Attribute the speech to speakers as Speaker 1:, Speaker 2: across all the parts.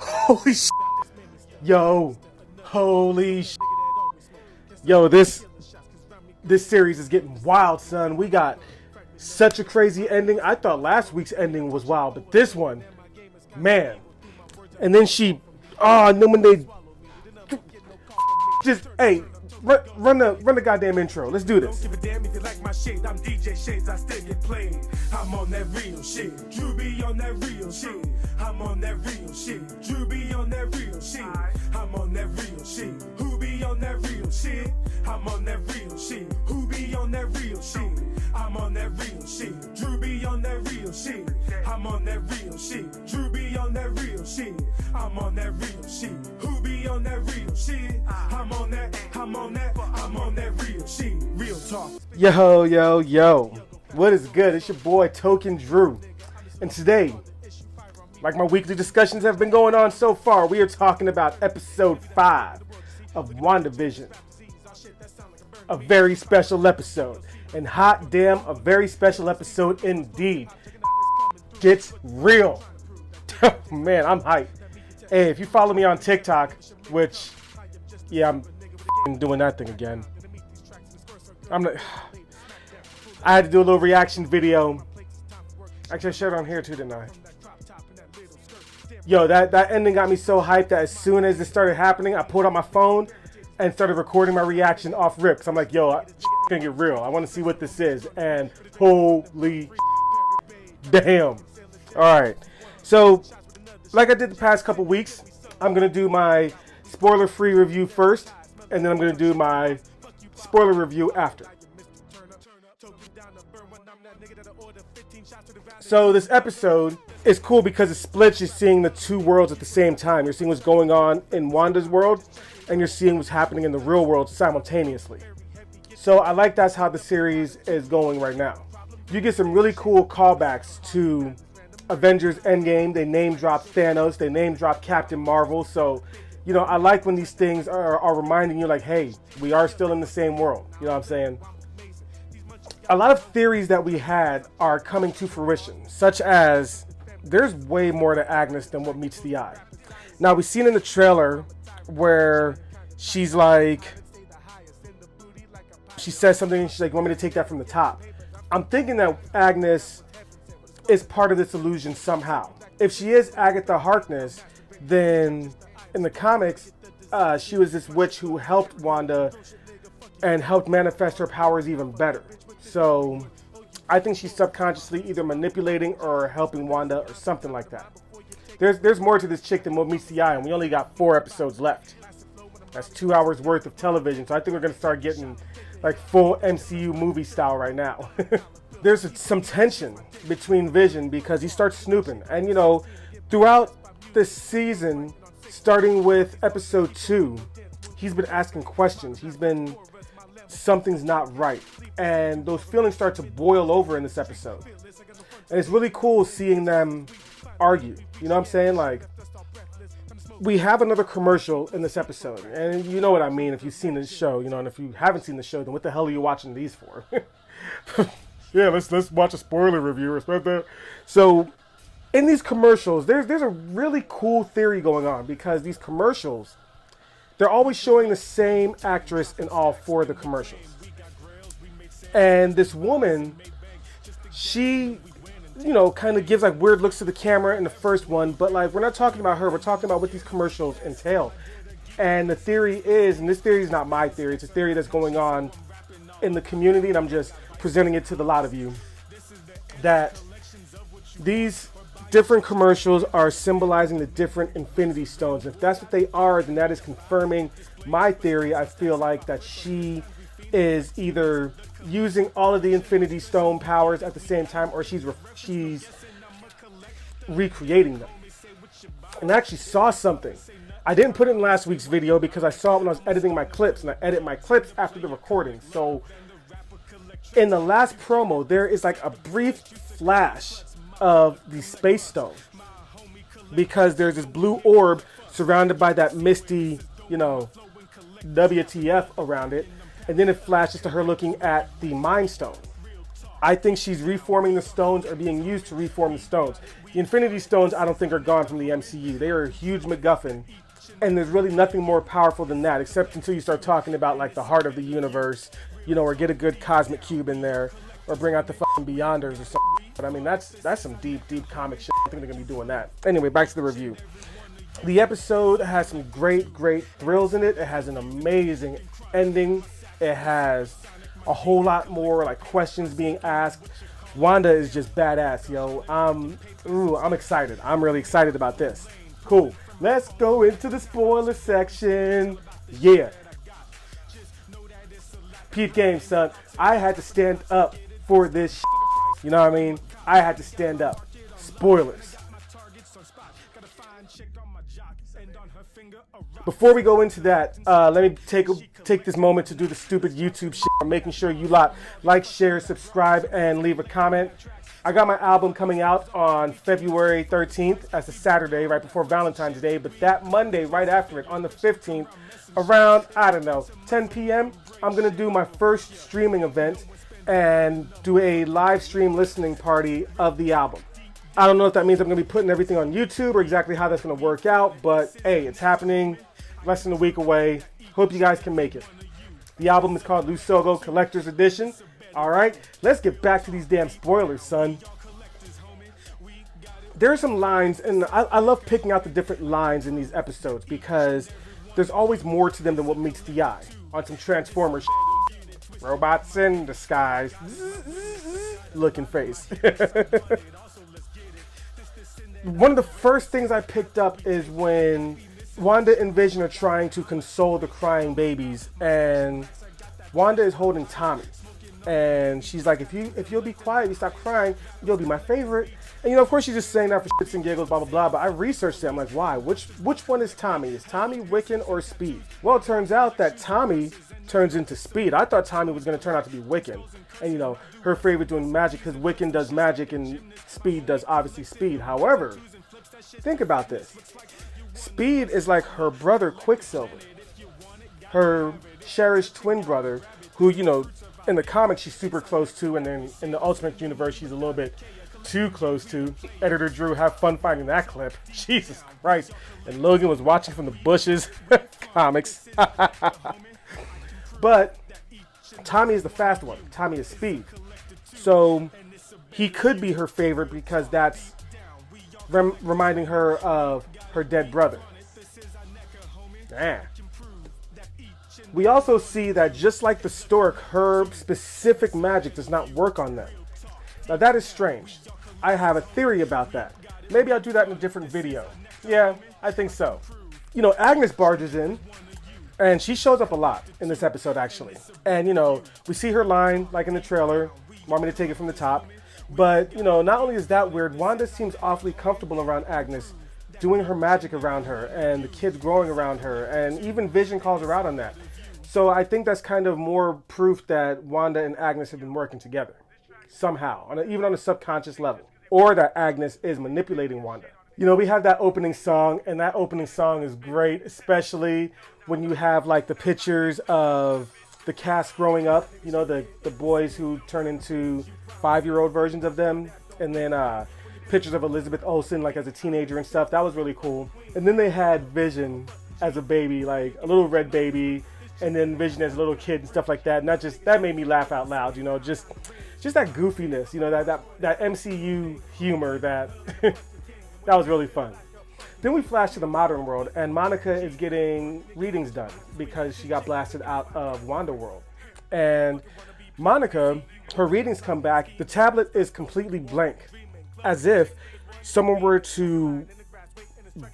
Speaker 1: Holy sh**. Yo. Holy sh**. Yo, this series is getting wild, son. We got such a crazy ending. I thought last week's ending was wild, but this one, man. And then and then when they just, hey, run the goddamn intro. Let's do this.
Speaker 2: Don't give a damn if you like my shit. I'm DJ Shades, I still get played. I'm on that real shit. Drew be on that real shit. I'm on that real shit. Drew be on that real shit. I'm on that real shit. Who be on that real shit? I'm on that real shit. Who be on that real shit? I'm on that real shit. Drew be on that real shit. I'm on that real shit. Drew be on that real shit. I'm on that real shit. Who be on that real shit? I'm on that real shit. Real talk.
Speaker 1: Yo. What is good? It's your boy Token Drew. And today, like my weekly discussions have been going on so far, we are talking about episode 5 of Wandavision. A very special episode. And hot damn, a very special episode indeed. Gets real. Man, I'm hyped. Hey, if you follow me on TikTok, which, yeah, I'm doing that thing again. I had to do a little reaction video. Actually, I shared it on here too, didn't I? Yo, that ending got me so hyped that as soon as it started happening, I pulled out my phone and started recording my reaction off rip. So I'm like, yo, it's gonna get real. I want to see what this is. And holy damn. All right. So, like I did the past couple weeks, I'm gonna do my spoiler-free review first, and then I'm gonna do my spoiler review after. So this episode is cool because it splits. You're seeing the two worlds at the same time. You're seeing what's going on in Wanda's world, and you're seeing what's happening in the real world simultaneously. So I like that's how the series is going right now. You get some really cool callbacks to Avengers Endgame. They name drop Thanos. They name drop Captain Marvel. So, you know, I like when these things are reminding you like, hey, we are still in the same world. You know what I'm saying? A lot of theories that we had are coming to fruition, such as there's way more to Agnes than what meets the eye. Now, we've seen in the trailer where she's like, she says something and she's like, want me to take that from the top? I'm thinking that Agnes is part of this illusion somehow. If she is Agatha Harkness, then in the comics, she was this witch who helped Wanda and helped manifest her powers even better. So I think she's subconsciously either manipulating or helping Wanda or something like that. There's more to this chick than what meets the eye, and we only got 4 episodes left. That's 2 hours worth of television, so I think we're going to start getting like full MCU movie style right now. There's some tension between Vision because he starts snooping. And, you know, throughout this season, starting with episode 2, he's been asking questions. Something's not right. And those feelings start to boil over in this episode. And it's really cool seeing them argue. You know what I'm saying? Like, we have another commercial in this episode. And you know what I mean if you've seen this show, you know, and if you haven't seen the show, then what the hell are you watching these for? Yeah, let's watch a spoiler review or something. So, in these commercials, there's a really cool theory going on because these commercials, they're always showing the same actress in all 4 of the commercials. And this woman, she, you know, kind of gives like weird looks to the camera in the first one, but like we're not talking about her, we're talking about what these commercials entail. And the theory is, and this theory is not my theory, it's a theory that's going on in the community, and I'm just presenting it to the lot of you, that these different commercials are symbolizing the different Infinity Stones. If that's what they are, then that is confirming my theory. I feel like that she is either using all of the Infinity Stone powers at the same time, or she's recreating them. And I actually saw something. I didn't put it in last week's video because I saw it when I was editing my clips, and I edit my clips after the recording. So in the last promo, there is like a brief flash of the Space Stone because there's this blue orb surrounded by that misty WTF around it. And then it flashes to her looking at the Mind Stone. I think she's reforming the stones or being used to reform the stones. The Infinity Stones, I don't think, are gone from the MCU. They are a huge MacGuffin. And there's really nothing more powerful than that, except until you start talking about like the heart of the universe, or get a good cosmic cube in there, or bring out the fucking Beyonders or something. But I mean, that's some deep comic shit. I think they're gonna be doing that. Anyway, back to the review. The episode has some great thrills in it. It has an amazing ending. It has a whole lot more like questions being asked. Wanda is just badass, yo. I'm excited. I'm really excited about this. Cool. Let's go into the spoiler section. Yeah. Peep game, son. I had to stand up for this shit. You know what I mean? I had to stand up. Spoilers. Before we go into that, let me take this moment to do the stupid YouTube shit. I'm making sure you lot like, share, subscribe, and leave a comment. I got my album coming out on February 13th. That's a Saturday, right before Valentine's Day. But that Monday, right after it, on the 15th, around, 10 p.m., I'm going to do my first streaming event and do a live stream listening party of the album. I don't know if that means I'm going to be putting everything on YouTube or exactly how that's going to work out, but hey, it's happening. Less than a week away. Hope you guys can make it. The album is called LuSoGo Collector's Edition. All right, let's get back to these damn spoilers, son. There are some lines, and I love picking out the different lines in these episodes because there's always more to them than what meets the eye. On some Transformers shit. Robots in disguise. Looking face. One of the first things I picked up is when Wanda and Vision are trying to console the crying babies, and Wanda is holding Tommy. And she's like, if you'll be quiet, you stop crying, you'll be my favorite. And of course she's just saying that for shits and giggles, blah, blah, blah. But I researched it. I'm like, why? Which one is Tommy? Is Tommy Wiccan or Speed? Well, it turns out that Tommy turns into Speed. I thought Tommy was going to turn out to be Wiccan. And, her favorite doing magic because Wiccan does magic and Speed does obviously Speed. However, think about this. Speed is like her brother Quicksilver. Her cherished twin brother who, in the comics she's super close to, and then in the Ultimate Universe she's a little bit too close to. Editor Drew, have fun finding that clip. Jesus Christ. And Logan was watching from the bushes. Comics. But Tommy is the fast one. Tommy is Speed. So he could be her favorite because that's reminding her of her dead brother. Man. We also see that just like the Stork, her specific magic does not work on them. Now that is strange. I have a theory about that. Maybe I'll do that in a different video. Yeah, I think so. Agnes barges in, and she shows up a lot in this episode actually. And we see her line like in the trailer. Want me to take it from the top? But not only is that weird, Wanda seems awfully comfortable around Agnes, doing her magic around her, and the kids growing around her, and even Vision calls her out on that. So I think that's kind of more proof that Wanda and Agnes have been working together somehow, even on a subconscious level, or that Agnes is manipulating Wanda. We have that opening song, and that opening song is great, especially when you have like the pictures of the cast growing up, the boys who turn into 5-year-old versions of them, and then pictures of Elizabeth Olsen like as a teenager and stuff. That was really cool. And then they had Vision as a baby, like a little red baby, and then Vision as a little kid and stuff like that. And that made me laugh out loud, just that goofiness, that MCU humor that that was really fun. Then we flash to the modern world, and Monica is getting readings done because she got blasted out of Wanda World. And Monica, her readings come back, the tablet is completely blank, as if someone were to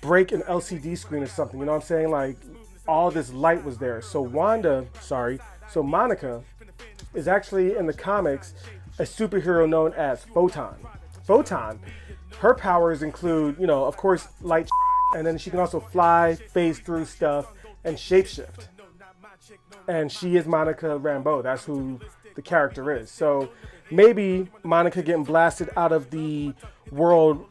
Speaker 1: break an LCD screen or something, you know what I'm saying? Like, all this light was there. So Monica is actually in the comics a superhero known as Photon. Photon, her powers include, of course, light, and then she can also fly, phase through stuff, and shapeshift. And she is Monica Rambeau. That's who the character is. So maybe Monica getting blasted out of the world,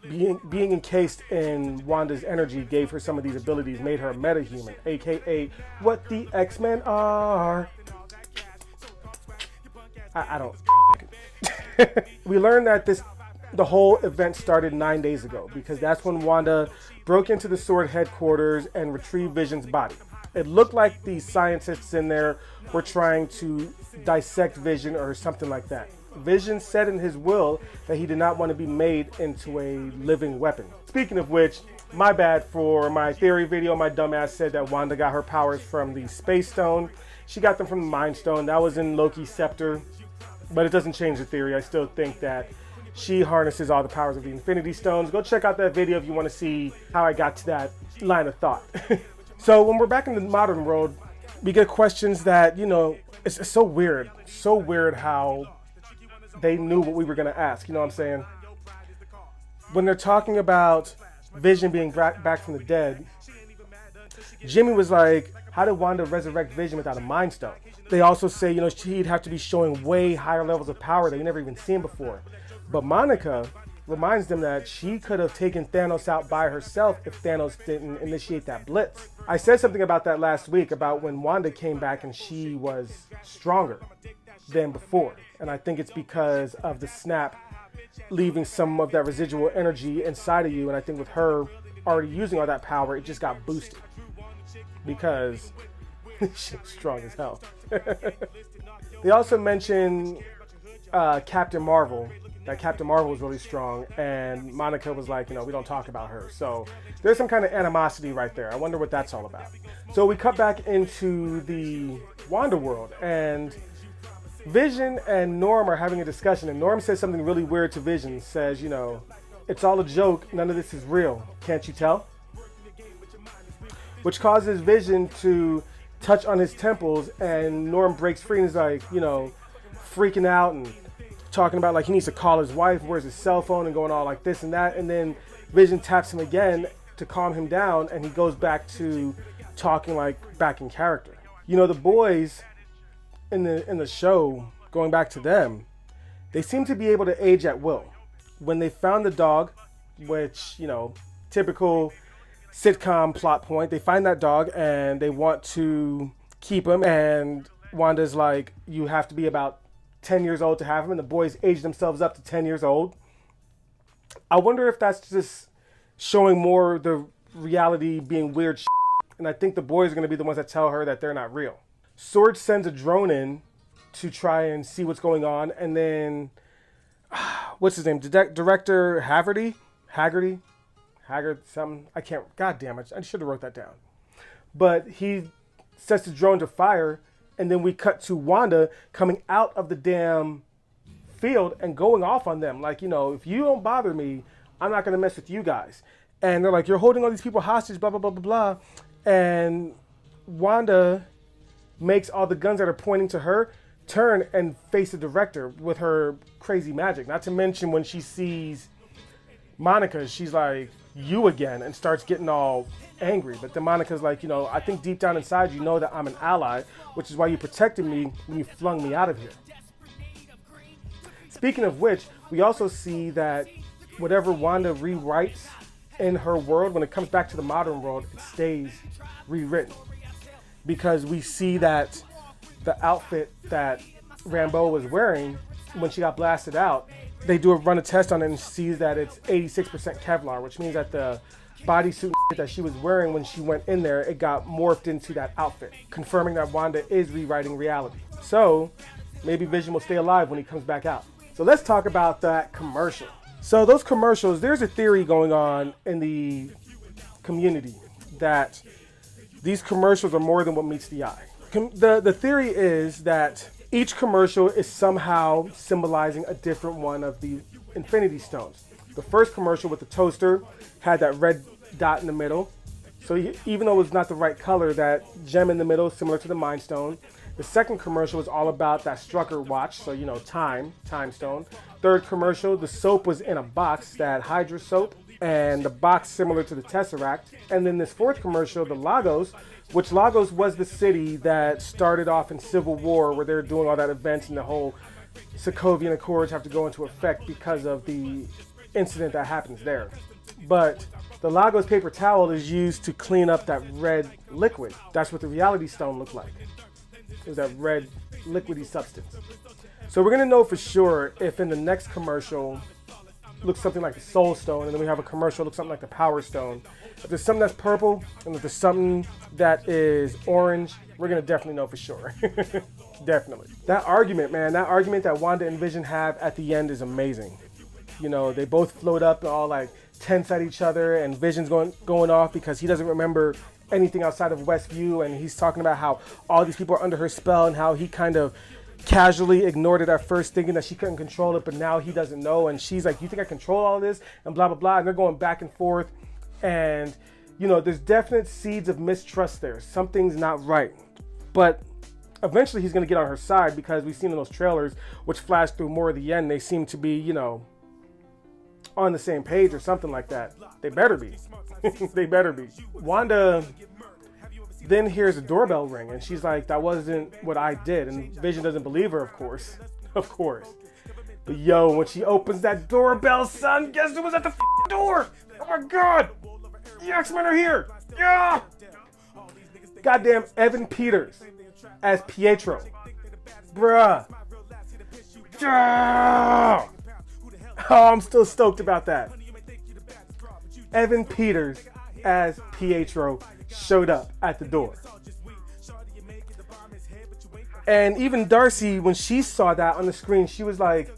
Speaker 1: being encased in Wanda's energy, gave her some of these abilities, made her a metahuman, aka what the X-Men are. I don't. We learned that the whole event started 9 days ago, because that's when Wanda broke into the Sword headquarters and retrieved Vision's body. It looked like the scientists in there were trying to dissect Vision or something like that. Vision said in his will that he did not want to be made into a living weapon. Speaking of which, my bad for my theory video. My dumbass said that Wanda got her powers from the Space Stone. She got them from the Mind Stone. That was in Loki's scepter. But it doesn't change the theory. I still think that she harnesses all the powers of the Infinity Stones. Go check out that video if you want to see how I got to that line of thought. So when we're back in the modern world, we get questions that, you know, it's so weird. So weird how they knew what we were going to ask. You know what I'm saying? When they're talking about Vision being back from the dead, Jimmy was like, how did Wanda resurrect Vision without a Mind Stone? They also say, you know, she'd have to be showing way higher levels of power that we never even seen before. But Monica reminds them that she could have taken Thanos out by herself if Thanos didn't initiate that blitz. I said something about that last week, about when Wanda came back and she was stronger than before. And I think it's because of the snap leaving some of that residual energy inside of you. And I think with her already using all that power, it just got boosted. Because she's strong as hell. They also mention Captain Marvel. That Captain Marvel was really strong, and Monica was like, you know, we don't talk about her. So there's some kind of animosity right there. I wonder what that's all about. So we cut back into the Wanda world, and Vision and Norm are having a discussion, and Norm says something really weird to Vision. Says, you know, it's all a joke. None of this is real. Can't you tell? Which causes Vision to touch on his temples, and Norm breaks free and is like, you know, freaking out and talking about like he needs to call his wife, where's his cell phone, and going all like this and that. And then Vision taps him again to calm him down, and he goes back to talking like back in character. You know, the boys in the show, going back to them, they seem to be able to age at will. When they found the dog, which, you know, typical sitcom plot point, they find that dog and they want to keep him, and Wanda's like, you have to be about 10 years old to have him, and the boys age themselves up to 10 years old. I wonder if that's just showing more the reality being weird shit. And I think the boys are going to be the ones that tell her that they're not real. Sword sends a drone in to try and see what's going on, and then what's his name? Director Haggard, something. I can't. God damn it! I should have wrote that down. But he sets the drone to fire, and then we cut to Wanda coming out of the damn field and going off on them. Like, you know, if you don't bother me, I'm not gonna mess with you guys. And they're like, you're holding all these people hostage, blah blah blah blah blah. And Wanda makes all the guns that are pointing to her turn and face the director with her crazy magic. Not to mention when she sees Monica, she's like, you again, and starts getting all angry. But then Monica's like, you know, I think deep down inside you know that I'm an ally, which is why you protected me when you flung me out of here. Speaking of which, we also see that whatever Wanda rewrites in her world, when it comes back to the modern world, it stays rewritten. Because we see that the outfit that Rambeau was wearing when she got blasted out, they run a test on it and sees that it's 86% Kevlar, which means that the bodysuit that she was wearing when she went in there, it got morphed into that outfit, confirming that Wanda is rewriting reality. So maybe Vision will stay alive when he comes back out. So let's talk about that commercial. So those commercials, there's a theory going on in the community that these commercials are more than what meets the eye. The theory is that each commercial is somehow symbolizing a different one of the Infinity Stones. The first commercial with the toaster had that red dot in the middle. So even though it was not the right color, that gem in the middle, similar to the Mind Stone. The second commercial was all about that Strucker watch, so, you know, time stone. Third commercial, the soap was in a box, that Hydra soap. and the box similar to the Tesseract. And then this fourth commercial, the Lagos, which Lagos was the city that started off in Civil War, where they're doing all that events and the whole Sokovian Accords have to go into effect because of the incident that happens there. But the Lagos paper towel is used to clean up that red liquid. That's what the Reality Stone looked like. It was that red liquidy substance. So we're gonna know for sure if in the next commercial looks something like the Soul Stone, and then we have a commercial looks something like the Power Stone. If there's something that's purple and if there's something that is orange, we're gonna definitely know for sure. Definitely. That argument, man, that argument that Wanda and Vision have at the end is amazing. You know, they both float up and all like tense at each other, and Vision's going off because he doesn't remember anything outside of Westview, and he's talking about how all these people are under her spell and how he kind of casually ignored it at first, thinking that she couldn't control it, but now he doesn't know, and she's like, you think I control all this, and blah blah blah, and they're going back and forth, and you know, there's definite seeds of mistrust there. Something's not right, but eventually he's going to get on her side, because we've seen in those trailers, which flash through more of the end, they seem to be, you know, on the same page or something like that. They better be. They better be. Wanda then hears a doorbell ring, and she's like, that wasn't what I did. And Vision doesn't believe her, of course. Of course. But yo, when she opens that doorbell, son, guess who was at the door? Oh my god! The X-Men are here! Yeah! Goddamn Evan Peters as Pietro. Bruh. Yeah! Oh, I'm still stoked about that. Evan Peters as Pietro showed up at the door. And even Darcy, when she saw that on the screen, she was like,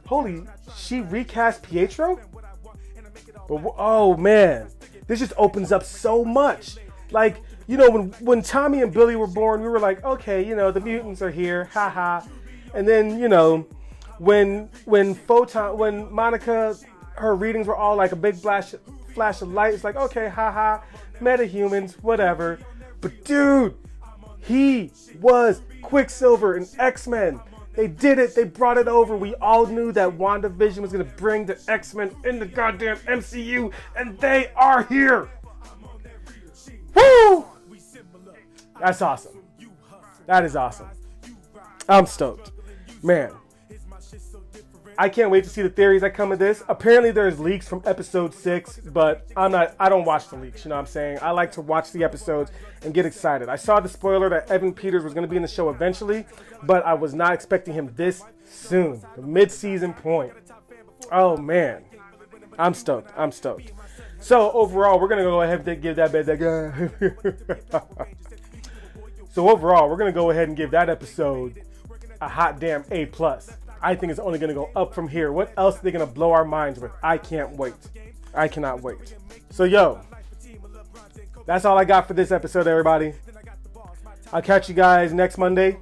Speaker 1: holy, she recast Pietro? But, oh man, this just opens up so much. Like, you know, when Tommy and Billy were born, we were like, okay, you know, the mutants are here, haha. And then, you know, when Monica, her readings were all like a big flash of light, it's like, okay, haha, metahumans, whatever. But dude, he was Quicksilver in X-Men. They did it. They brought it over. We all knew that WandaVision was going to bring the X-Men in the goddamn MCU, and they are here. Woo! That's awesome. That is awesome. I'm stoked. Man, I can't wait to see the theories that come of this. Apparently there's leaks from episode 6, but I don't watch the leaks, you know what I'm saying? I like to watch the episodes and get excited. I saw the spoiler that Evan Peters was going to be in the show eventually, but I was not expecting him this soon. The mid-season point. Oh man, I'm stoked. I'm stoked. So overall, we're going to go ahead and give that So overall, we're going to go ahead and give that episode a hot damn A+. I think it's only going to go up from here. What else are they going to blow our minds with? I can't wait. I cannot wait. So, yo, that's all I got for this episode, everybody. I'll catch you guys next Monday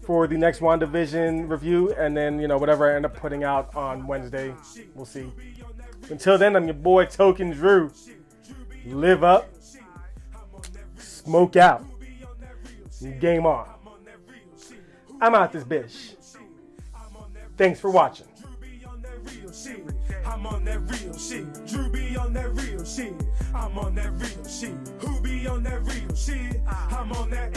Speaker 1: for the next WandaVision review. And then, you know, whatever I end up putting out on Wednesday, we'll see. Until then, I'm your boy, Token Drew. Live up. Smoke out. Game on. I'm out this bitch. Thanks for watching.
Speaker 2: I'm on that real shit. Drew be on that real shit. I'm on that real shit. Who be on that real shit? I'm on that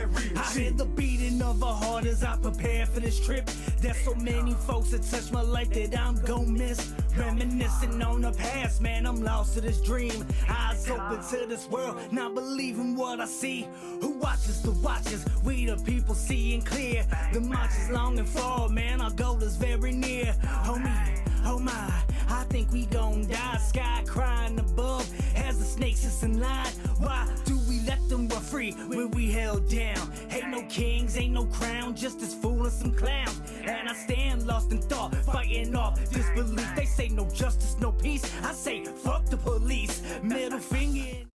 Speaker 2: real shit. I hear the beating of a heart as I prepare for this trip. There's so many folks that touch my life that I'm gon' miss. Reminiscing on the past, man, I'm lost to this dream. Eyes open to this world, not believing what I see. Who watches the watchers? We the people seeing clear. The march is long and far, man, our goal is very near. Homie, oh my, I think we gon' die. Sky crying above as the snakes is in line. Why do we let them run free when we held down? Ain't no kings, ain't no crown, just this fool and some clowns. And I stand lost in thought, fighting off disbelief.